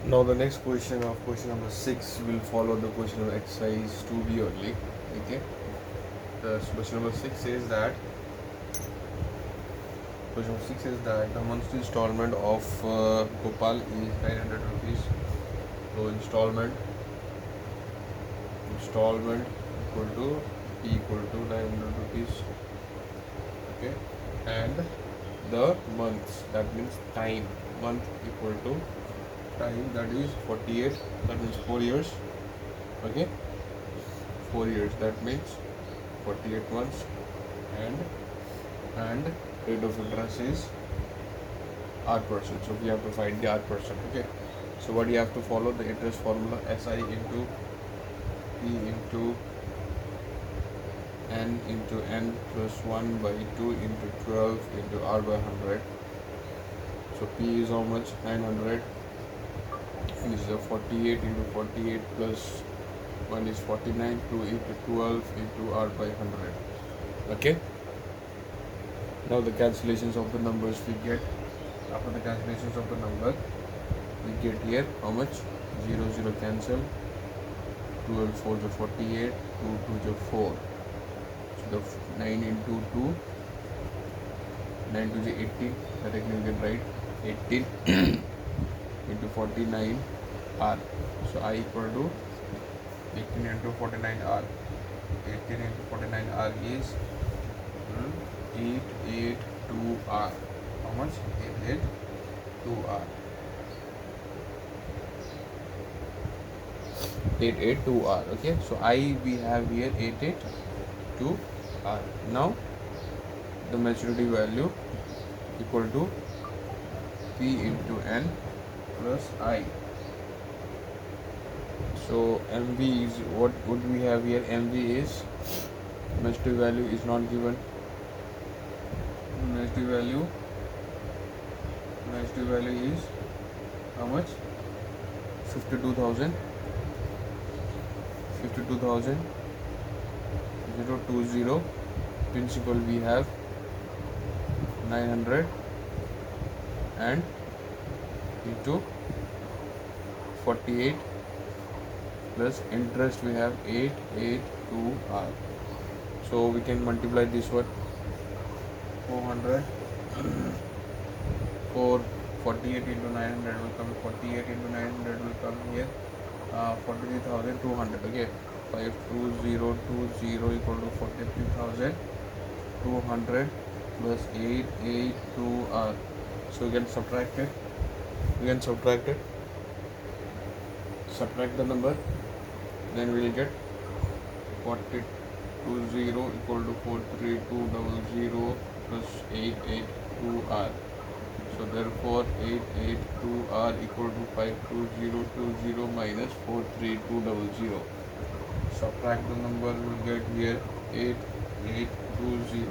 Now the next question of question number 6 will follow the question of exercise 2b only. Okay. The question number 6 says that the monthly installment of Gopal is 900 rupees. So installment equal to P equal to 900 rupees. Okay. And the months, that means time, month equal to time, that is 48, that means 4 years. Okay, 4 years, that means 48 months. And rate of interest is R%, so we have to find the R%. Okay, so what you have to follow, the interest formula, SI into P into n plus 1 by 2 into 12 into R by 100. So P is how much? 900 is 48 into 48 plus 1 is 49, 2 into 12 into R by 100. Okay, now the calculations of the numbers we get. After the calculations of the number, we get here how much? 0 0 cancel, 12 4 is 48, 2 2 is 4. So the 9 into 2, 9 2 is 18, directly we get right, 18 into 49 R. So I equal to 18 into 49 R. 18 into 49 R is 882 R. How much? 882 R. 882 R. Okay, so I we have here 882 R. Now the maturity value equal to P into N plus I. So MV is what we have here. MV is maturity value is not given. Maturity value is how much? 52,000. 020. Principal we have 900 and into 48 plus interest we have 882 R. So we can multiply this one, 400 for 48 into 900 will come, 48 into 900 will come here 43,200. Okay, 52020 equal to 43,200 plus 882 R. So we can subtract it. Subtract the number, then we will get 4220 equal to 43200 plus 882 R. So therefore 882 R equal to 52020 minus 43200. Subtract the number, we will get here 8820.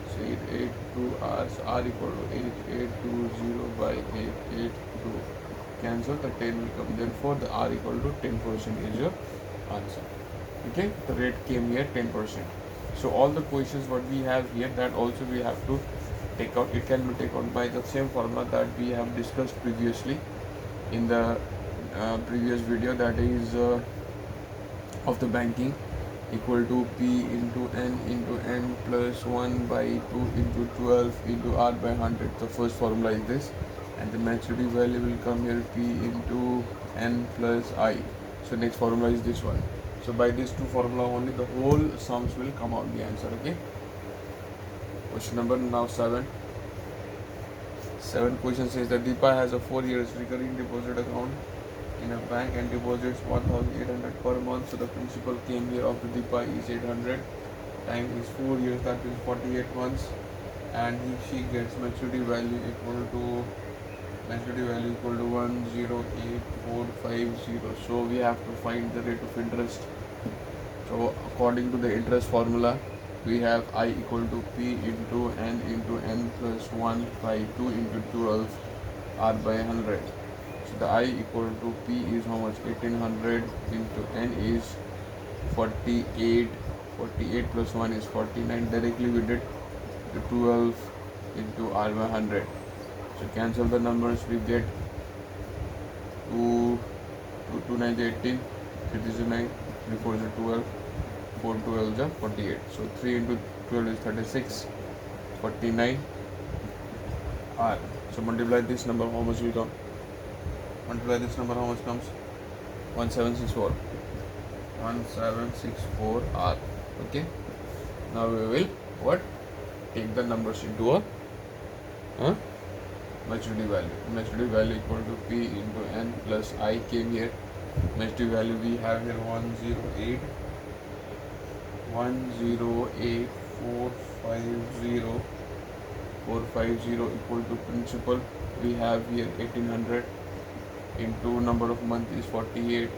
So 882 R, so R equal to 8820 by 882. Cancel, the 10 will come. Therefore the R equal to 10% is your answer. Okay, the rate came here 10%. So all the questions what we have here, that also we have to take out. It can be taken out by the same formula that we have discussed previously in the previous video, that is of the banking, equal to P into N plus 1 by 2 into 12 into R by 100. The first formula is this, and the maturity value will come here P into N plus I. So next formula is this one. So by these two formula only the whole sums will come out the answer. Okay, question number now 7. Question says that Deepa has a 4 years recurring deposit account in a bank and deposits 1,800 per month. So the principal came here of the Deepa is 800, time is 4 years, that is 48 months, and she gets maturity value equal to 108450. So we have to find the rate of interest. So according to the interest formula, we have I equal to P into N plus 1 by 2 into 12 R by 100. So the I equal to P is how much? 1800 into N is 48. 48 plus 1 is 49. Directly we did the 12 into R by 100. So cancel the numbers, we get 2 2 9 is 18, 3 is 9, 3 4 is 12, 4 12 is 48. So 3 into 12 is 36, 49 R. So multiply this number, how much will come? Multiply this number, how much comes? 1764. 1764 R. Okay. Now we will what? Take the numbers into a maturity value. Maturity value equal to P into N plus I came here. Maturity value we have here 108 450 equal to principal. We have here 1800 into number of month is 48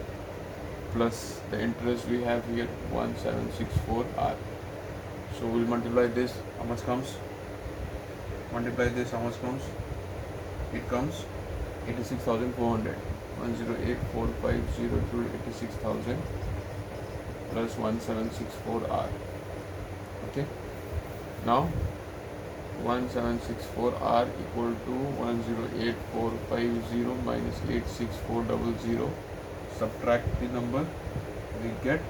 plus the interest we have here 1764 R. So we'll multiply this, how much comes? Multiply this, how much comes? It comes 86,400. 108,450 to 86,000 plus 1764 R. Okay. Now 1764 R equal to 108,450 minus 86400. Subtract the number, we get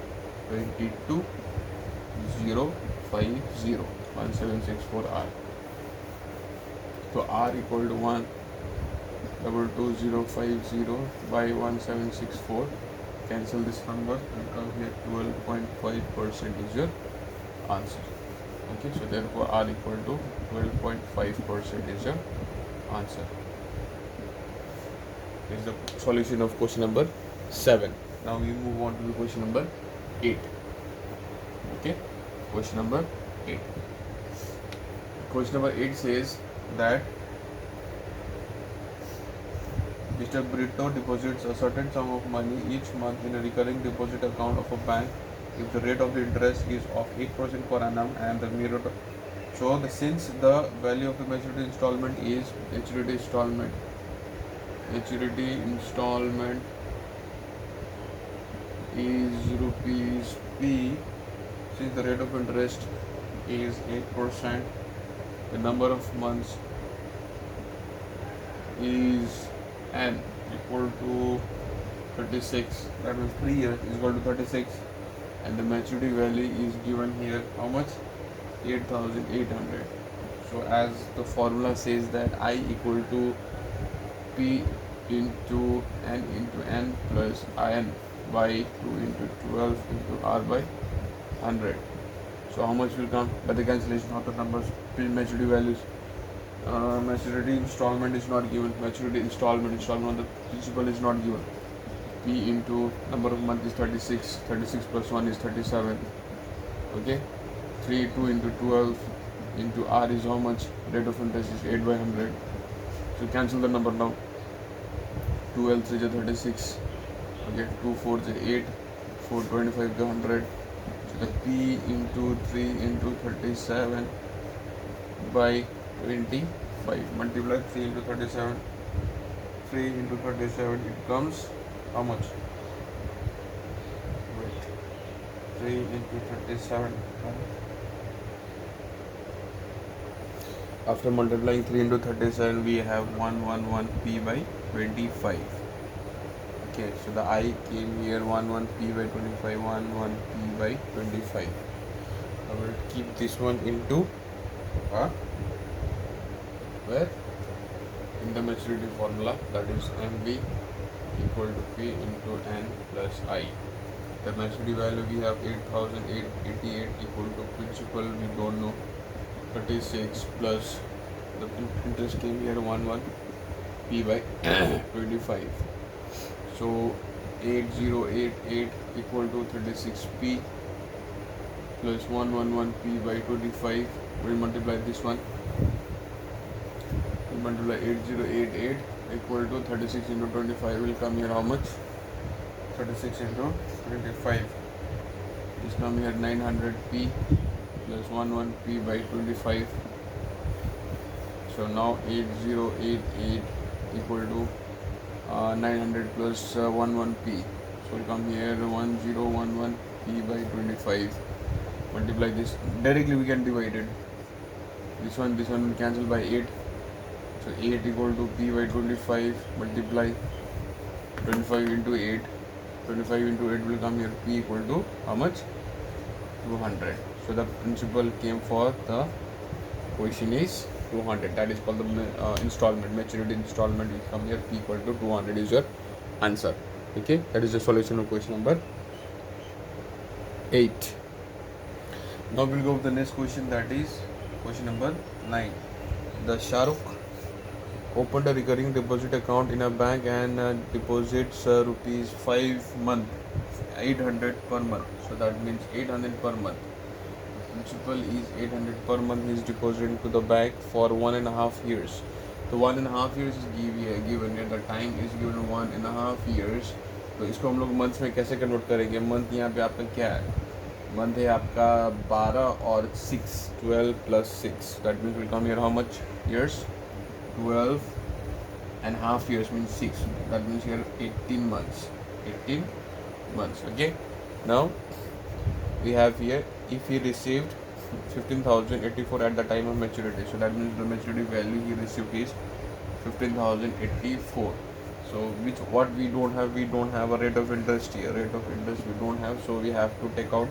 22,050. 1764 R. So R equal to 122,050 by 1764. Cancel this number and come here 12.5% is your answer. Okay, so therefore R equal to 12.5% is your answer. This is the solution of question number 7. Now we move on to the question number 8. Okay, question number 8. Question number 8 says that Mr. Brito deposits a certain sum of money each month in a recurring deposit account of a bank if the rate of the interest is of 8% per annum and the mirror. So since the value of the maturity installment is rupees P, since the rate of interest is 8%, the number of months is N equal to 36, that means 3 years is equal to 36, and the maturity value is given here how much? 8,800. So as the formula says that I equal to P into N plus IN by 2 into 12 into R by 100. So how much will come by the cancellation of the numbers? Maturity values. Maturity installment is not given. Maturity installment on the principal is not given. P into number of month is 36. 36 plus 1 is 37. Okay. 3 2 into 12 into R is how much? Rate of interest is 8 by 100. So cancel the number now. 12 3 is 36. Okay. 2 4 is 8. 4 25 is 100. So the P into 3 into 37 by 25. Multiply 3 into 37. 3 into 37, it comes how much? Wait. 3 into 37. After multiplying 3 into 37, we have 111p by 25. Okay, so the I came here 11p by 25, 11p by 25. I will keep this one into where? In the maturity formula, that is MV equal to P into N plus I. The maturity value we have 8,888 equal to principal we don't know 36 plus the interest came here 11 P by 25. So 8088 equal to 36P plus 111P by 25. We'll multiply this one. We'll multiply 8088 equal to 36 into 25 will come here how much? 36 into 25 is come here 900P plus 11P by 25. So now 8088 equal to 900 plus 11P. So will come here 1011P by 25. Multiply this. Directly we can divide it. This one will cancel by 8. So 8 equal to P by 25. Multiply 25 into 8. 25 into 8 will come here. P equal to how much? 200. So the principal came for the question is 200. That is called the installment. Maturity installment will come here. P equal to 200 is your answer. Okay, that is the solution of question number 8. Now we'll go with the next question, that is question number 9. The Shahrukh opened a recurring deposit account in a bank and deposits rupees 5 month, 800 per month. So that means 800 per month. Principal is 800 per month. He is deposited to the bank for 1.5 years. तो 1.5 years is given here. The time is given 1.5 years. तो इसको हम लोग months में कैसे convert करेंगे? Month यहाँ पे आपका क्या है? मंथ है आपका 12 और 6, 12 plus 6. That means will come here how much years? 12.5 years means 6. That means here 18 months. 18 months. Okay. Now we have here, if he received 15,084 at the time of maturity, so that means the maturity value he received is 15,084. So what we don't have a rate of interest here. Rate of interest we don't have, so we have to take out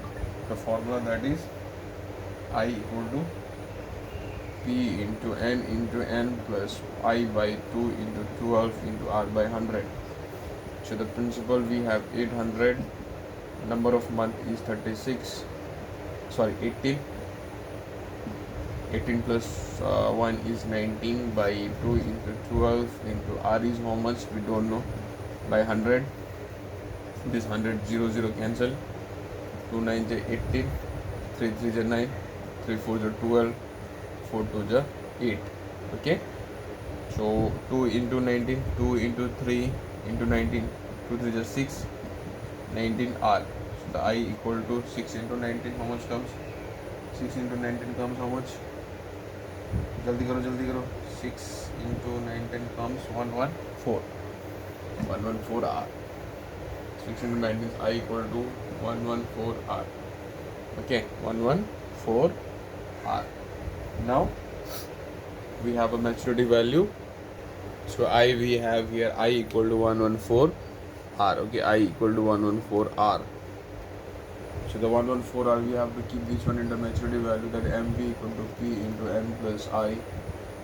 the formula, that is I equal to P into n plus I by 2 into 12 into R by 100. So the principal we have 800, number of month is 18. 18 plus 1 is 19 by 2 into 12 into R is how much? We don't know. By 100. This 100, 0 cancel. 2 9 is 18. 3 3 is 9. 3 4 is 12. 4 2 is 8. Okay. So 2 into 19. 2 into 3 into 19. 2 3 is 6. 19 R. So the I equal to 6 into 19. How much comes? 6 into 19 comes how much? Jaldi karo. 6 into 19 comes 114. 114 R. 6 into 19 is I equal to 114 R. Okay, 114 R. Now we have a maturity value. So we have here I equal to 114 R. Okay, I equal to 114 R. So the 114 R, we have to keep this one in the maturity value, that MV equal to P into N plus I.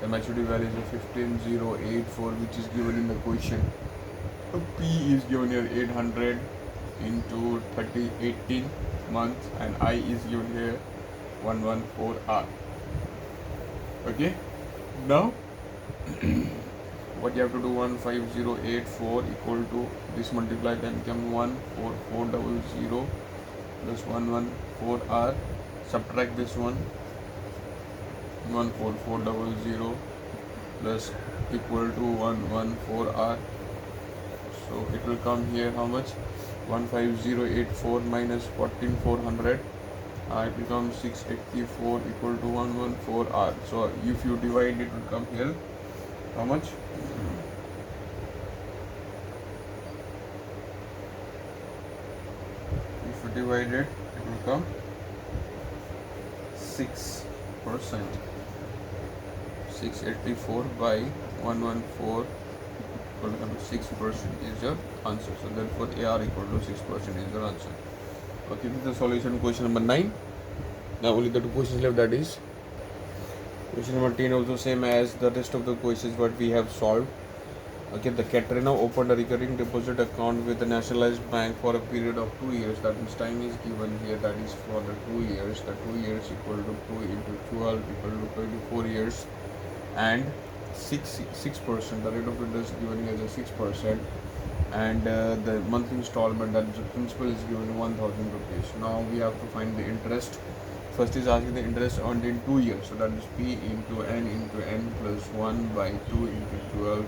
The maturity value is 15,084, which is given in the question. So P is given here 800 into 18 months, and I is given here 114 R. Okay. Now what you have to do, 15084 equal to this, multiply, then become 14400 plus 114 R. Subtract this one, 14400 plus equal to 114 R. So it will come here how much? 15084 minus 14400. It becomes 684 equal to 114 R. So if you divide, it will come here how much? If you divide it, it will come 6%. 684 by 114 equal to 6% is your answer. So therefore AR equal to 6% is your answer. Okay, this is the solution question number 9. Now only the two questions left, that is question number 10, also same as the rest of the questions what we have solved. Okay, the Katrina opened a recurring deposit account with the nationalized bank for a period of 2 years. That means time is given here, that is for the 2 years. The 2 years equal to 2 into 12 equal to 24 years, and 6%. The rate of interest given here is 6%, and the monthly installment, that is the principal, is given 1,000 rupees. Now we have to find the interest. First is asking the interest earned in 2 years. So that is P into N plus 1 by 2 into 12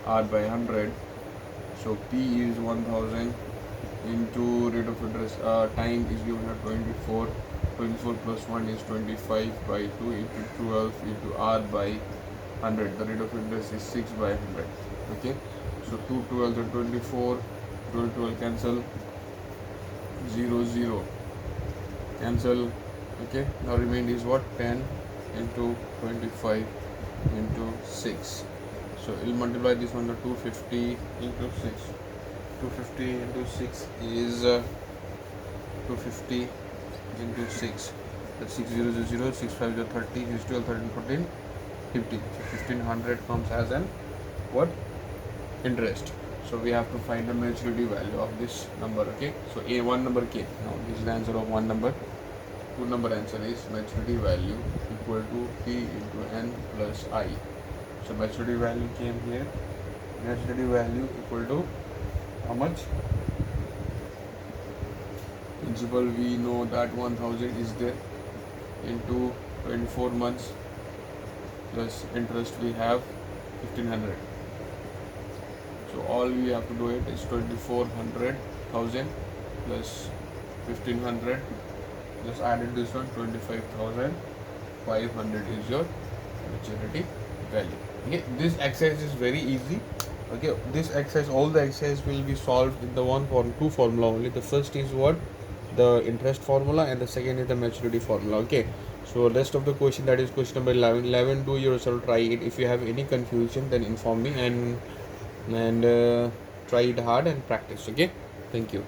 R by 100. So P is 1000 into rate of interest. Time is given at 24. 24 plus 1 is 25 by 2 into 12 into R by 100. The rate of interest is 6 by 100. Okay. So 2 12 are 24. 12 cancel. 0 cancel. Okay. Now remain is what? 10 into 25 into 6. So we'll multiply this one to 250 into 6. 250 into 6 is 250 into 6. That's 6 0 0 0, 6 5 0 30, 6 12 13 14 15. So 1500 comes as an what? Interest. So we have to find the maturity value of this number. Okay. So a one number came. Now this is the answer of one number. Two number answer is maturity value equal to P into N plus I. So maturity value came here. Maturity value equal to how much? Principal, we know that 1000 is there into 24 months plus interest we have 1500. So all we have to do it is 2400,000 plus 1500. Just added this one, 25,500 is your maturity value. Okay, this exercise is very easy. Okay, this exercise, all the exercise will be solved in the two formula only. The first is what? The interest formula, and the second is the maturity formula. Okay, so rest of the question, that is question number 11, do yourself, try it. If you have any confusion, then inform me, and try it hard and practice. Okay, thank you.